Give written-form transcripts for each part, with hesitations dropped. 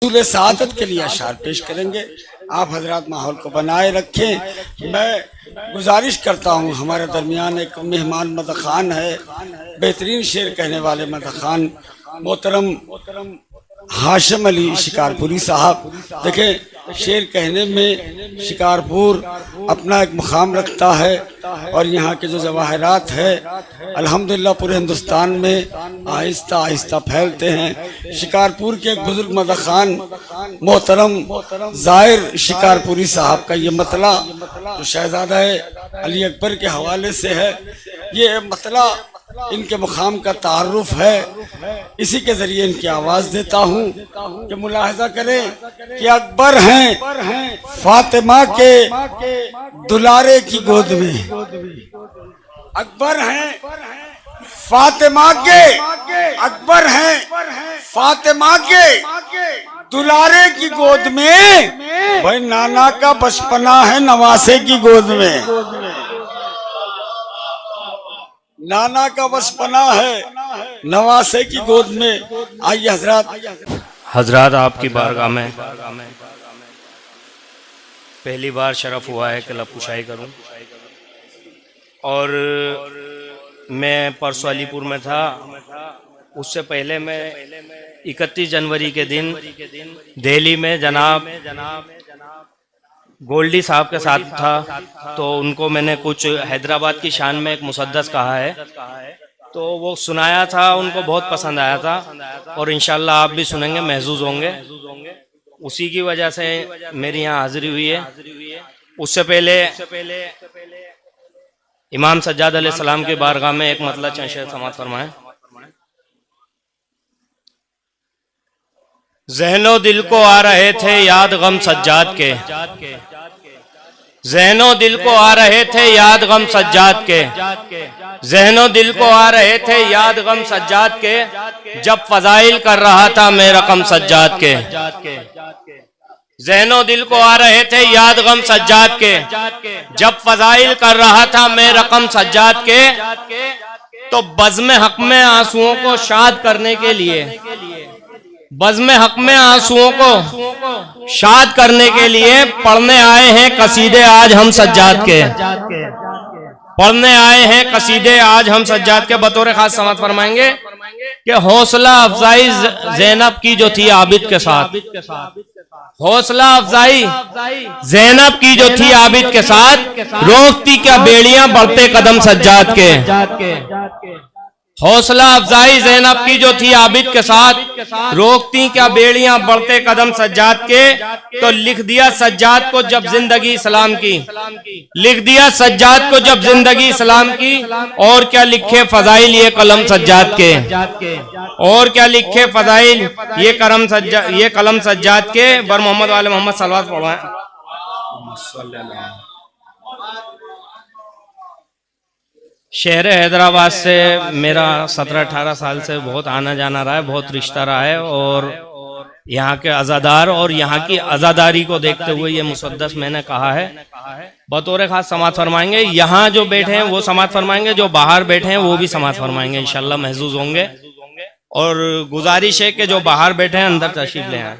हुसूल सआदत के लिए अशार पेश करेंगे। आप हजरात माहौल को बनाए रखें। मैं गुजारिश करता हूँ, हमारे दरमियान एक मेहमान मदह खान है, बेहतरीन शेर कहने वाले मदह खान मोहतरम हाशिम अली शिकारपुरी साहब। देखें, शेर कहने में शिकारपुर अपना एक मुकाम रखता है और यहाँ के जो जवाहरात है अल्हम्दुलिल्लाह पूरे हिंदुस्तान में आहिस्ता आहिस्ता फैलते हैं। शिकारपुर के एक बुजुर्ग मदह खान मोहतरम ज़ाहिर शिकारपुरी साहब का ये मतला जो शहजादा अली अकबर के हवाले से है, ये मतला इनके मुकाम का तारुफ है। इसी के जरिए इनकी आवाज देता हूँ कि मुलाहजा करें कि अकबर हैं फातिमा के दुलारे की गोद में, अकबर हैं फातिमा के, अकबर हैं फातिमा के दुलारे की गोद में। भाई नाना का बचपना है नवासे की गोद में, नाना का बचपना है नवासे की गोद में। आइए हजरात आपकी बारगाह में पहली बार शरफ हुआ है कि लब कुशाई करूं। और मैं परसों अलीपुर में था, उससे पहले मैं 31 जनवरी के दिन दिल्ली में जनाब गोल्डी साहब के साथ था, तो उनको मैंने कुछ हैदराबाद की शान में एक मुसद्दस कहा है, तो वो सुनाया था, उनको बहुत पसंद आया था और इंशाल्लाह आप भी सुनेंगे, महसूस होंगे। उसी की वजह से मेरी यहाँ हाजिरी हुई है। उससे पहले इमाम सज्जाद अलैहिस्सलाम की बारगाह में एक मतलब चंद शेर समाअत फरमाएं। ज़हनो दिल को आ रहे थे याद गम सज्जाद के, ज़हनो दिल को आ रहे थे याद गम सज्जाद के, ज़हनो दिल को आ रहे थे याद गम सज्जाद के, जब फजाइल कर रहा था मैं रकम सज्जाद के। ज़हनो दिल को आ रहे थे याद गम सज्जाद के, जब फजाइल कर रहा था मैं रकम सज्जाद के। तो बज़्म हक में आंसुओं को शाद करने के लिए, बज़्म हक में आंसुओं को शाद करने के लिए पढ़ने आए हैं कसीदे आज हम सज्जाद के, पढ़ने आए हैं कसीदे आज हम सज्जाद के। बतौर खास समाअत फरमाएंगे कि हौसला अफजाई ज़ैनब की जो थी आबिद के साथ, हौसला अफजाई ज़ैनब की जो थी आबिद के साथ, रोकती क्या बेड़ियां बढ़ते कदम सज्जाद के। हौसला अफजाई ज़ैनब की जो थी आबिद के साथ, रोकती क्या बेड़ियां बढ़ते कदम सज्जाद के। तो लिख दिया सज्जाद को जब जिंदगी इस्लाम की, लिख दिया सज्जाद को जब जिंदगी इस्लाम की, और क्या लिखे फजाइल ये कलम सज्जाद के, और क्या लिखे फजाइल ये कलम सज्जाद के। बर मोहम्मद वाले मोहम्मद सल्लल्लाहु अलैहि वसल्लम। शहर हैदराबाद से मेरा 17-18 साल से बहुत आना जाना रहा है, बहुत रिश्ता रहा है, और यहाँ के अज़ादार और यहाँ की अज़ादारी को देखते हुए ये मुसद्दस मैंने कहा है। बतौर खास समाअत फरमाएंगे, यहाँ जो बैठे हैं वो समाअत फरमाएंगे, जो बाहर बैठे हैं वो भी समाअत फरमाएंगे, इंशाल्लाह महसूस होंगे। और गुजारिश है कि जो बाहर बैठे हैं अंदर तशरीफ ले आए।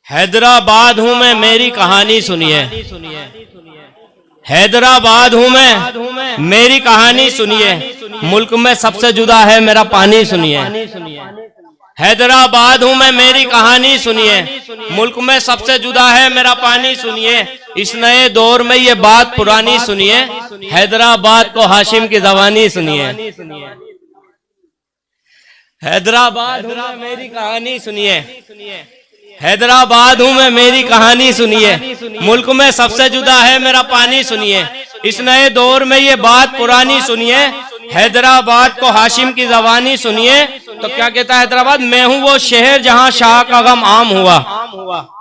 हैदराबाद हूं मैं मेरी कहानी सुनिए, हैदराबाद हूं मैं मेरी कहानी सुनिए, मुल्क में सबसे जुदा है मेरा पानी सुनिए। हैदराबाद हूं मैं मेरी कहानी सुनिए, मुल्क में सबसे जुदा है मेरा पानी सुनिए। इस नए दौर में ये बात पुरानी सुनिए, हैदराबाद को हाशिम की जबानी सुनिए। हैदराबाद हूं मैं मेरी कहानी सुनिए, हैदराबाद हूं मैं मेरी कहानी सुनिए, मुल्क में सबसे जुदा है मेरा पानी सुनिए। इस नए दौर में ये बात पुरानी सुनिए, हैदराबाद को हाशिम की जबानी सुनिए। तो क्या कहता है हैदराबाद, मैं हूं वो शहर जहां शाह का गम आम हुआ,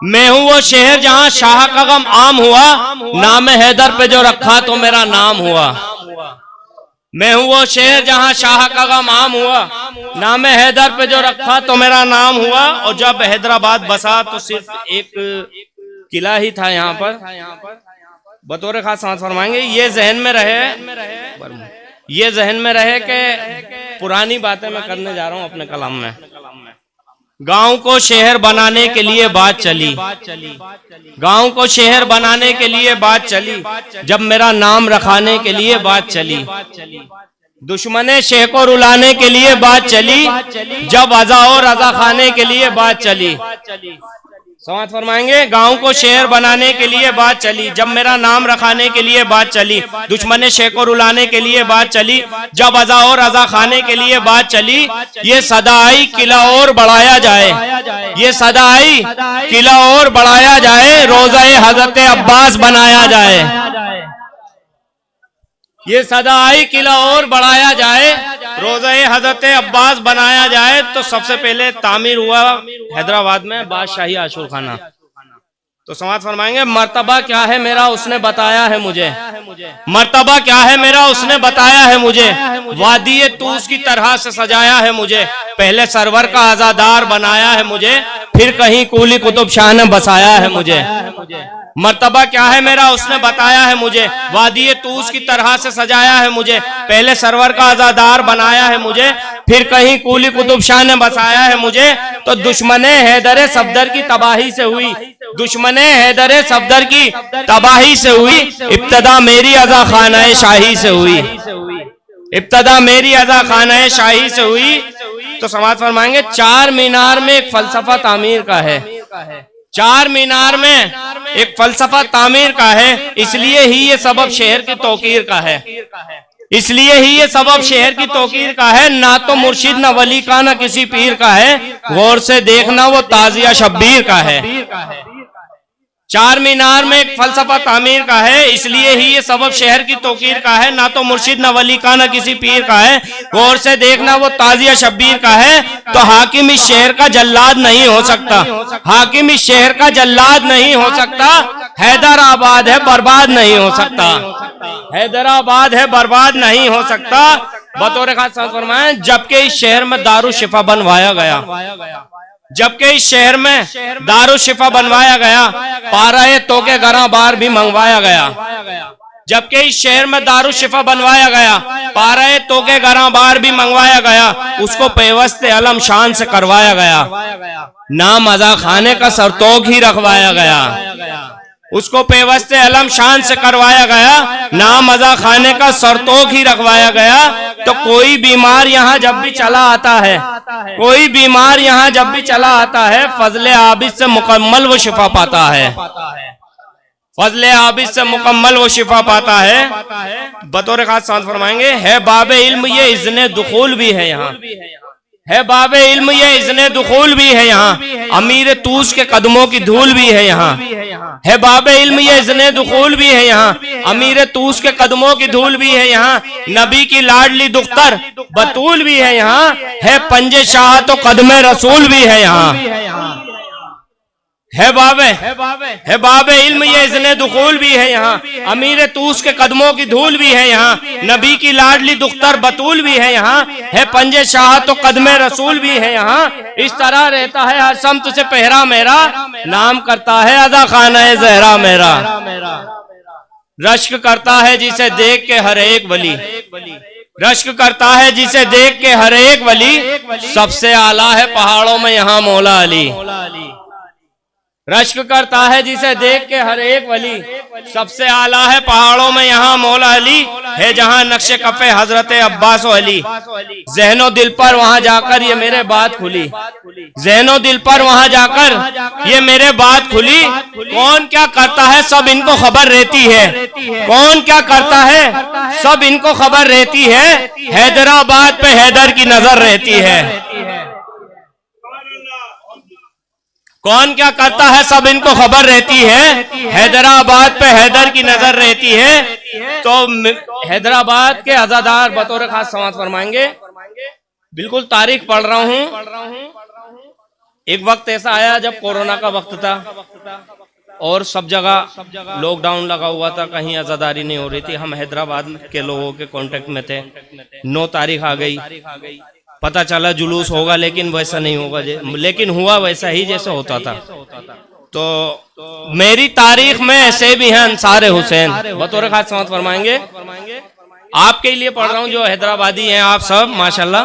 मैं हूं वो शहर जहां शाह का गम आम हुआ, नाम हैदर पे जो रखा तो मेरा नाम हुआ। मैं हूं वो शहर जहां शाह का गम आम हुआ, नाम हैदर पे जो रखा तो मेरा नाम हुआ। और जब हैदराबाद बसा तो सिर्फ एक किला ही था यहाँ पर। बतौर खास सांस फरमाएंगे, ये जहन में रहे, ये जहन में रहे कि पुरानी बातें मैं करने जा रहा हूं अपने कलाम में। गांव को शहर बनाने के लिए बात चली, गांव को शहर बनाने के लिए बात चली, जब मेरा नाम रखाने के लिए बात चली, दुश्मने शेख को रुलाने के लिए बात चली, जब अजा और रजा खाने के लिए बात चली। समाज फरमाएंगे, गांव को शहर बनाने के लिए बात चली, जब मेरा नाम रखाने के लिए बात चली, दुश्मने शेख को रुलाने के लिए बात चली, जब अजा और रजा खाने के लिए बात चली। ये सदा आई किला और बढ़ाया जाए, ये सदा आई किला और बढ़ाया जाए, रोज़ा-ए हज़रत अब्बास बनाया जाए। ये सदा आई किला और बढ़ाया जाए, रोज़ा-ए हज़रत अब्बास बनाया जाए। तो सबसे पहले तामीर हुआ हैदराबाद में बादशाही आशूर खाना। तो समाज फरमाएंगे, मर्तबा क्या है मेरा उसने बताया है मुझे, मर्तबा क्या है मेरा उसने बताया है मुझे, वादी तूस की तरह से सजाया है मुझे, पहले सरवर का आजादार बनाया है मुझे, फिर कहीं कूली कुतुब शाह ने बसाया है मुझे। मर्तबा क्या है मेरा उसने बताया है मुझे, वादी तूस की तरह से सजाया है मुझे, पहले सरवर का आजादार बनाया है मुझे, फिर कहीं कूली कुतुब शाह ने बसाया है मुझे। तो दुश्मने हैदर सफदर की तबाही से हुई, दुश्मने हैदर सफदर की तबाही से हुई, इब्तदा मेरी अज़ा खाना शाही से हुई, इब्तदा मेरी अज़ा खाना शाही से हुई। तो समाज फरमाएंगे, चार मीनार में एक फलसफा तामीर का है, चार मीनार में एक फलसफा तामीर का है, इसलिए ही ये सबब शहर की तौकीर का है, इसलिए ही ये सबब शहर की तौकीर का है। ना तो मुर्शिद न वली का न किसी पीर का है, गौर से देखना वो ताजिया शब्बीर का है। चार मीनार में एक फलसफा तामीर का है, इसलिए ही ये सबब शहर की तौकीर का है। ना तो मुर्शिद न वली का न किसी पीर का है, गौर से देखना वो ताजिया शब्बीर का है। तो हाकिम इस शहर का जल्लाद नहीं हो सकता, हाकिम इस शहर का जल्लाद नहीं हो सकता। हैदराबाद है बर्बाद नहीं हो सकता, हैदराबाद है बर्बाद नहीं हो सकता। बतौर खास फरमाएं, जबकि इस शहर में दारू शिफा बनवाया गया, जबकि इस शहर में दारू शिफा बनवाया गया, पारा तो के गरा बार भी मंगवाया गया, जबकि इस शहर में दारू शिफा बनवाया गया, पारा तो के गरा बार भी मंगवाया गया, उसको पेवस्ते अलम शान से करवाया गया, नाम अज़ा खाने का सरतोग ही रखवाया गया, उसको पेवस्ते अलम शान से करवाया गया, नाम अज़ा खाने का सरतोग ही रखवाया गया। तो कोई बीमार यहाँ जब भी चला आता है, कोई बीमार यहाँ जब भी चला आता है, फजले आबिद से मुकम्मल वो शिफा पाता है, फजले आबिद से मुकम्मल वो शिफा पाता है। बतौर खास सांस फरमाएंगे, है बाबे इल्म ये इज़्ने दुखूल भी है यहाँ, है बाबे इल्म ये इज़्ने दुखूल भी है यहाँ, अमीर तूस के कदमों की धूल भी है यहाँ, है बाबे इल्म ये इज़्ने दुखूल भी है यहाँ, अमीर तूस के कदमों की धूल भी है यहाँ, नबी की लाडली दुख्तर बतूल भी है यहाँ, है पंजे शाह तो कदमे रसूल भी है यहाँ, है बाबे इल्म ये इज़्ने दुखूल भी है यहाँ, अमीर तूस के कदमों की धूल भी है यहाँ, नबी की लाडली दुख्तर बतूल भी है यहाँ, है पंजे शाह तो कदमे रसूल भी है यहाँ। इस तरह रहता है हर समत से पहरा मेरा, नाम करता है अज़ा खाना ज़हरा मेरा, रश्क करता है जिसे देख के हर एक वली, रश्क करता है जिसे देख के हर एक वली, सबसे आला है पहाड़ों में यहाँ मौला अली, रश्क करता है जिसे देख के हर एक वली, सबसे आला है पहाड़ों में यहाँ मौला अली, है जहाँ नक्शे कफे हजरत अब्बास अली, ज़हनो दिल पर वहाँ जाकर ये मेरे बात खुली, ज़हनो दिल पर वहाँ जाकर ये मेरे बात खुली। कौन क्या करता है सब इनको खबर रहती है, कौन क्या करता है सब इनको खबर रहती है, हैदराबाद पे हैदर की नजर रहती है, कौन क्या करता है सब इनको खबर रहती है, हैदराबाद पे हैदर की नजर रहती है। तो हैदराबाद के आजादार बतौर खास समाज फरमाएंगे, बिल्कुल तारीख पढ़ रहा हूँ। एक वक्त ऐसा आया जब कोरोना का वक्त था और सब जगह लॉकडाउन लगा हुआ था, कहीं आजादारी नहीं हो रही थी। हम हैदराबाद के लोगों के कांटेक्ट में थे। 9 तारीख आ गई, पता चला जुलूस होगा, लेकिन वैसा नहीं होगा, लेकिन हुआ वैसा ही जैसे होता था। तो मेरी तारीख में ऐसे भी हैं अंसार हुसैन, बतौर खास समात फरमाएंगे, आपके लिए पढ़ रहा हूं जो हैदराबादी हैं आप सब माशाल्लाह।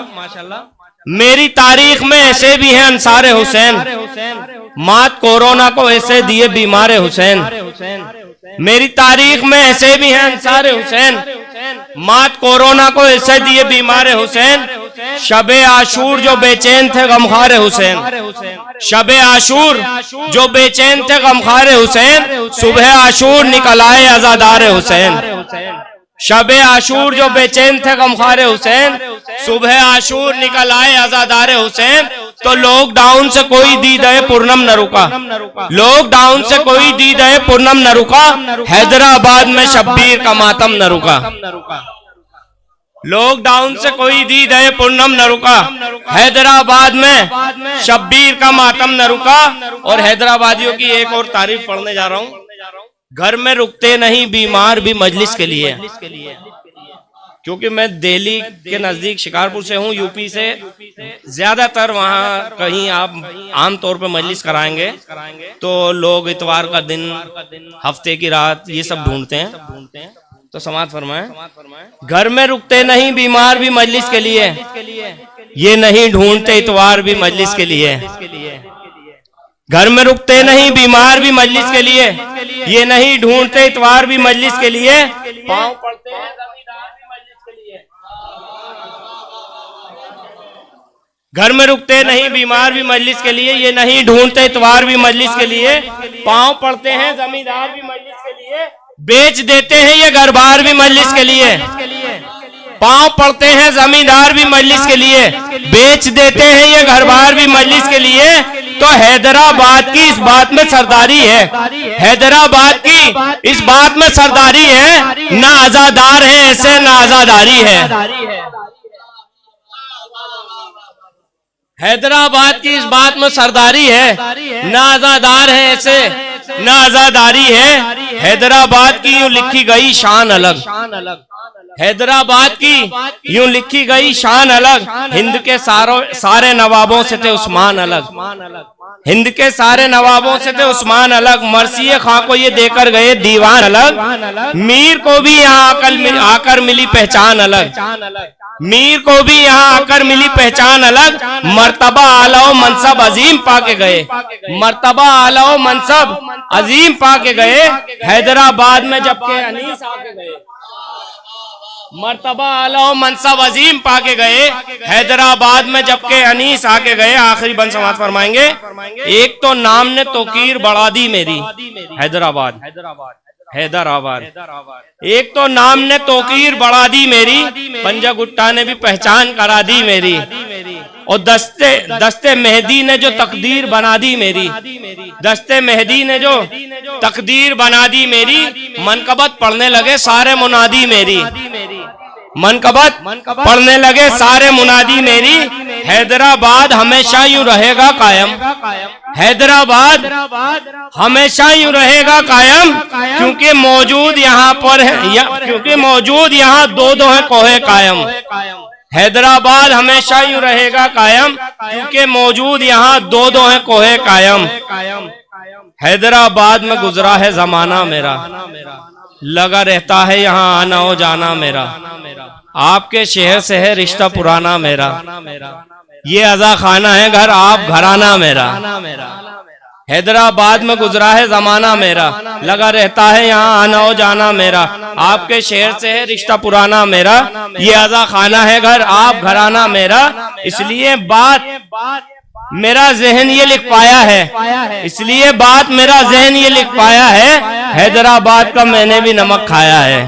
मेरी तारीख में ऐसे भी हैं अंसार हुसैन, मात कोरोना को ऐसे दिए बीमार हुसैन। मेरी तारीख में ऐसे भी हैं अंसार हुसैन, मात कोरोना को ऐसे दिए बीमार हुसैन। शबे आशूर जो बेचैन थे गमखार हुसैन, शबे आशूर जो बेचैन थे गमखार हुसैन, सुबह आशूर निकल आए आजादार हुसैन। शबे आशूर जो बेचैन थे गमखार हुसैन, सुबह आशूर निकल आए आजादार हुसैन। तो लॉकडाउन से कोई दीद-ए पूर्णम न रुका, लॉकडाउन से कोई दीद-ए पूर्णम न रुका, हैदराबाद में शब्बीर का मातम न रुका। लॉकडाउन से कोई दीद-ए पूर्णम न रुका, हैदराबाद में शब्बीर का मातम न रुका। और हैदराबादियों की एक और तारीफ पढ़ने जा रहा हूँ। घर में रुकते नहीं बीमार भी मजलिस के लिए, क्योंकि मैं दिल्ली के नजदीक शिकारपुर से हूँ, यूपी से। ज्यादातर वहाँ कहीं आप आमतौर पे मजलिस कराएंगे तो लोग इतवार का दिन, हफ्ते की रात, ये सब ढूंढते हैं। तो समाअत फरमाएं, घर में रुकते नहीं बीमार भी मजलिस के लिए, ये नहीं ढूंढते इतवार भी मजलिस के लिए। घर में रुकते नहीं बीमार भी मजलिस के लिए, ये नहीं ढूंढते इतवार भी मजलिस के लिए। पाँव पड़ते हैं जमींदार भी मजलिस के लिए। घर में रुकते नहीं बीमार भी मजलिस के लिए, ये नहीं ढूंढते इतवार भी मजलिस के लिए। पाँव पड़ते हैं जमींदार भी मजलिस के लिए, बेच देते हैं ये घर बार भी मजलिस के लिए। पाँव पड़ते हैं जमींदार भी मजलिस के लिए, बेच देते हैं ये घर बार भी मजलिस के लिए। तो हैदराबाद की इस बात में सरदारी है, हैदराबाद की इस बात में सरदारी है। ना आजादार है ऐसे ना आजादारी है, हैदराबाद की इस बात में सरदारी है। ना आजादार है ऐसे ना आजादारी है। हैदराबाद की यूं लिखी गई शान अलग, हैदराबाद की यूं लिखी गई शान अलग। हिंद के सारे नवाबों से थे उस्मान अलग, हिंद के सारे नवाबों से थे उस्मान अलग। मर्सिये खां को ये देकर गए दीवान अलग, मीर को भी यहाँ आकर मिली पहचान अलग, मीर को भी यहाँ आकर मिली पहचान अलग। मर्तबा आला मनसब अजीम पाके गए, मर्तबा आला मनसब अजीम पाके गए। हैदराबाद में जबकि अनीस आके गए, मर्तबा आला मनसब अजीम पाके गए। हैदराबाद में जबकि अनीस आके गए। आखिरी बंद समाअत फरमाएंगे। एक तो नाम ने तोकीर बढ़ा दी मेरी, हैदराबाद, हैदराबाद। एक तो नाम ने तोकीर बढ़ा दी मेरी, पंजा गुट्टा ने भी पहचान करा दी मेरी। और दस्ते मेहदी ने जो तकदीर बना दी मेरी, दस्ते मेहदी ने जो तकदीर बना दी मेरी। मनकबत पढ़ने लगे सारे मुनादी मेरी, मनकबत पढ़ने लगे सारे मुनादी मेरी। हैदराबाद हमेशा यूं रहेगा कायम, हैदराबाद हमेशा यूं रहेगा कायम। क्योंकि मौजूद यहाँ पर है, क्योंकि मौजूद यहाँ दो है कोहे कायम। हैदराबाद हमेशा यूं रहेगा कायम, क्योंकि मौजूद यहाँ दो है कोहे कायम। हैदराबाद में गुजरा है जमाना मेरा, लगा रहता है यहाँ आना हो जाना मेरा। आपके शहर से है रिश्ता पुराना मेरा, ये अजा खाना है घर आप घराना मेरा। हैदराबाद में गुजरा है जमाना मेरा, लगा रहता है यहाँ आना हो जाना मेरा। आपके शहर से है रिश्ता पुराना मेरा, ये अजा खाना है घर आप घराना मेरा। इसलिए बात मेरा जहन ये लिख पाया है, इसलिए बात मेरा जहन ये लिख पाया है। हैदराबाद का मैंने भी नमक खाया है।